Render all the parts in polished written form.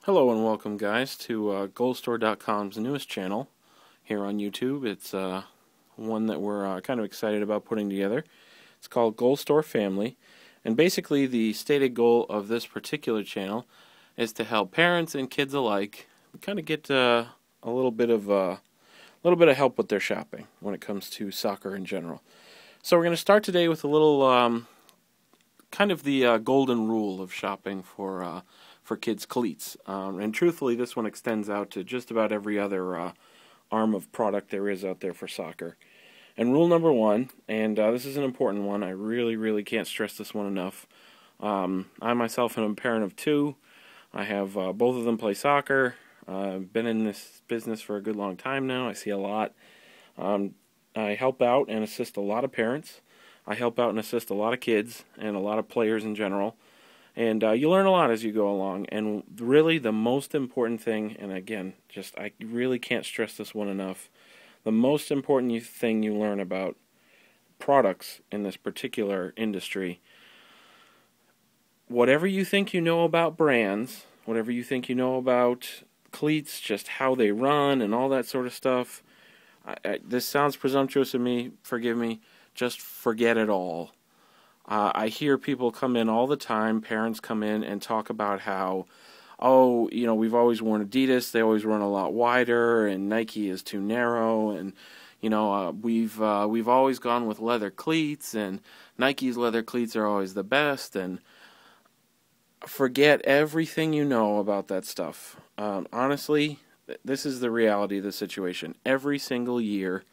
Hello and welcome, guys, to GolStore.com's newest channel here on YouTube. It's one that we're kind of excited about putting together. It's called GolStoreFamily, and basically the stated goal of this particular channel is to help parents and kids alike kind of get a little bit of help with their shopping when it comes to soccer in general. So we're going to start today with a little kind of the golden rule of shopping for kids' cleats. And truthfully, this one extends out to just about every other arm of product there is out there for soccer. And rule number one, and this is an important one, I really can't stress this one enough. I myself am a parent of two. I have both of them play soccer. I've been in this business for a good long time now. I see a lot. I help out and assist a lot of parents. I help out and assist a lot of kids and a lot of players in general. And you learn a lot as you go along. And really the most important thing, and again, I really can't stress this one enough, the most important thing you learn about products in this particular industry, whatever you think you know about brands, whatever you think you know about cleats, just how they run and all that sort of stuff, this sounds presumptuous of me, forgive me, just forget it all. I hear people come in all the time, parents come in and talk about how, oh, you know, we've always worn Adidas, they always run a lot wider, and Nike is too narrow, and, you know, we've always gone with leather cleats, and Nike's leather cleats are always the best, and forget everything you know about that stuff. Honestly, this is the reality of the situation. Every single year,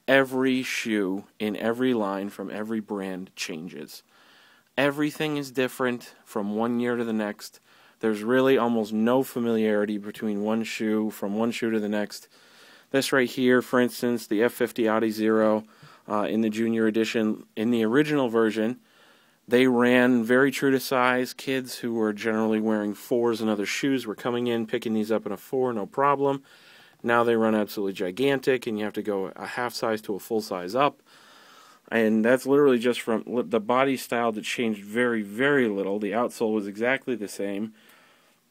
every shoe in every line from every brand changes. Everything is different from one year to the next. There's really almost no familiarity between one shoe from one shoe to the next. This right here, for instance, the F50 Audi Zero in the junior edition, in the original version, they ran very true to size. Kids who were generally wearing 4s and other shoes were coming in, picking these up in a 4, no problem. Now they run absolutely gigantic, and you have to go a half size to a full size up. And that's literally just from the body style that changed very little. The outsole was exactly the same.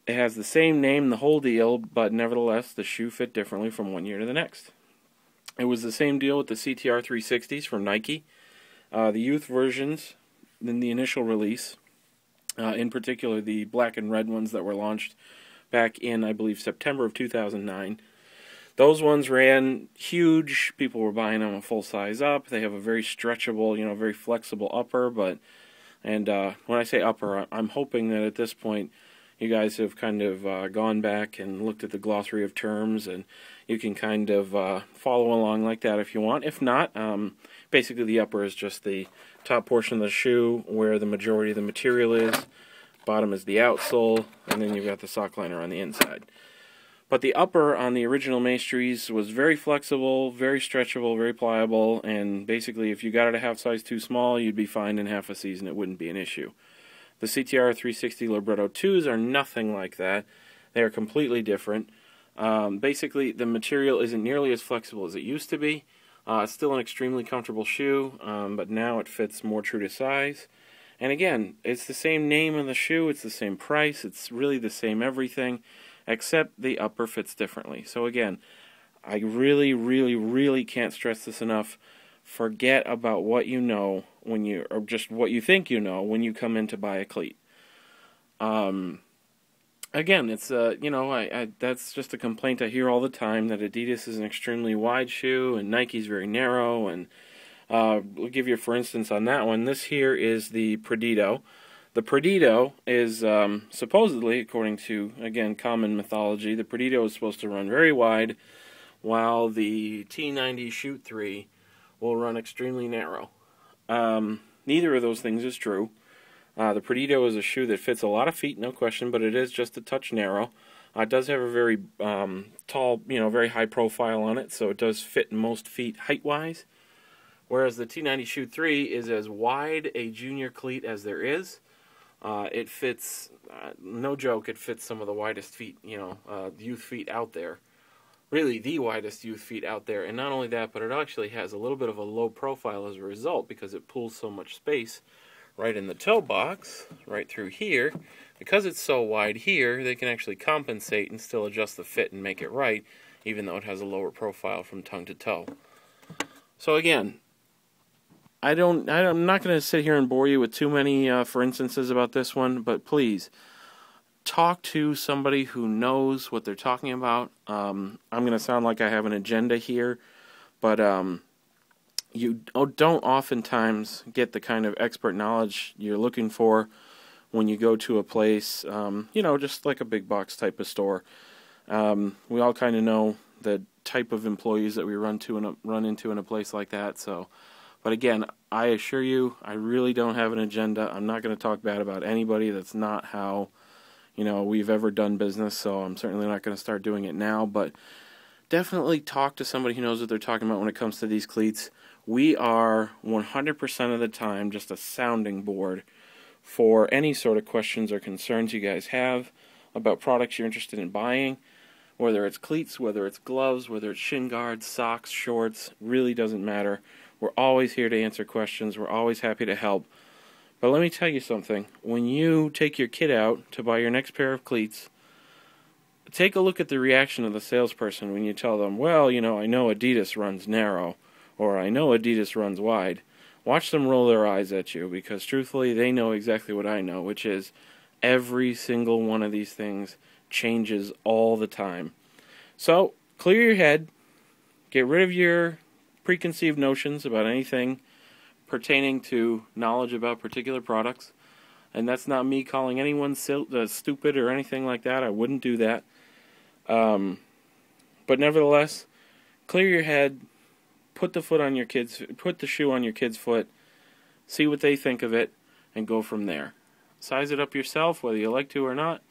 It has the same name, the whole deal, but nevertheless, the shoe fit differently from one year to the next. It was the same deal with the CTR 360s from Nike. The youth versions in the initial release, in particular the black and red ones that were launched back in, I believe, September of 2009, those ones ran huge. People were buying them a full size up. They have a very stretchable, you know, very flexible upper. And when I say upper, I'm hoping that at this point you guys have kind of gone back and looked at the glossary of terms, and you can kind of follow along like that if you want. If not, basically the upper is just the top portion of the shoe where the majority of the material is. Bottom is the outsole, and then you've got the sock liner on the inside. But the upper on the original Maestries was very flexible, very stretchable, very pliable, and basically if you got it a half size too small, you'd be fine in half a season. It wouldn't be an issue. The CTR 360 Libretto 2s are nothing like that. They are completely different. Basically, the material isn't nearly as flexible as it used to be. It's still an extremely comfortable shoe, but now it fits more true to size. And again, it's the same name of the shoe, it's the same price, it's really the same everything, except the upper fits differently. So again, I really can't stress this enough. Forget about what you know when you, or just what you think you know when you come in to buy a cleat. Again, it's you know, that's just a complaint I hear all the time, that Adidas is an extremely wide shoe and Nike's very narrow. And we'll give you for instance on that one. This here is the Predito. The Predito is supposedly, according to, again, common mythology, the Predito is supposed to run very wide, while the T90 Shoot 3 will run extremely narrow. Neither of those things is true. The Predito is a shoe that fits a lot of feet, no question, but it is just a touch narrow. It does have a very tall, you know, very high profile on it, so it does fit most feet height-wise. Whereas the T90 Shoot 3 is as wide a junior cleat as there is. It fits, no joke, it fits some of the widest feet, you know, youth feet out there. Really, the widest youth feet out there. And not only that, but it actually has a little bit of a low profile as a result, because it pulls so much space right in the toe box, right through here, Because it's so wide here, they can actually compensate and still adjust the fit and make it right, even though it has a lower profile from tongue to toe. So again, I'm not going to sit here and bore you with too many for instances about this one, but please talk to somebody who knows what they're talking about. I'm going to sound like I have an agenda here, but you don't oftentimes get the kind of expert knowledge you're looking for when you go to a place, just like a big box type of store. We all kind of know the type of employees that we run into in a place like that. So, but again, I assure you, I really don't have an agenda. I'm not going to talk bad about anybody. That's not how we've ever done business. So I'm certainly not going to start doing it now. But definitely talk to somebody who knows what they're talking about when it comes to these cleats. We are 100% of the time just a sounding board for any sort of questions or concerns you guys have about products you're interested in buying. Whether it's cleats, whether it's gloves, whether it's shin guards, socks, shorts, really doesn't matter. We're always here to answer questions. We're always happy to help. But let me tell you something. When you take your kid out to buy your next pair of cleats, take a look at the reaction of the salesperson when you tell them, well, I know Adidas runs narrow, or I know Adidas runs wide. Watch them roll their eyes at you, because truthfully, they know exactly what I know, which is every single one of these things changes all the time. So, clear your head, get rid of your preconceived notions about anything pertaining to knowledge about particular products. And that's not me calling anyone stupid or anything like that. I wouldn't do that. But nevertheless, clear your head, put the shoe on your kid's foot, see what they think of it, and go from there. Size it up yourself, whether you like to or not.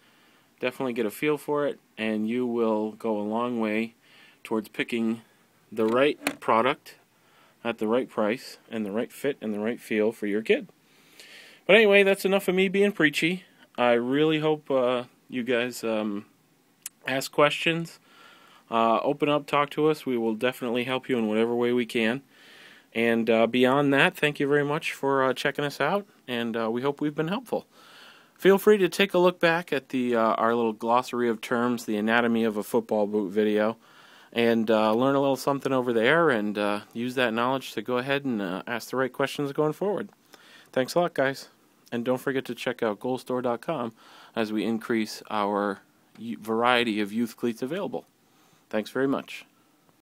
Definitely get a feel for it, and you will go a long way towards picking the right product at the right price and the right fit and the right feel for your kid. But anyway, that's enough of me being preachy. I really hope you guys ask questions, open up, talk to us. We will definitely help you in whatever way we can. And beyond that, thank you very much for checking us out, and we hope we've been helpful. Feel free to take a look back at our little glossary of terms, the anatomy of a football boot video, and learn a little something over there, and use that knowledge to go ahead and ask the right questions going forward. Thanks a lot, guys. And don't forget to check out GolStore.com as we increase our variety of youth cleats available. Thanks very much.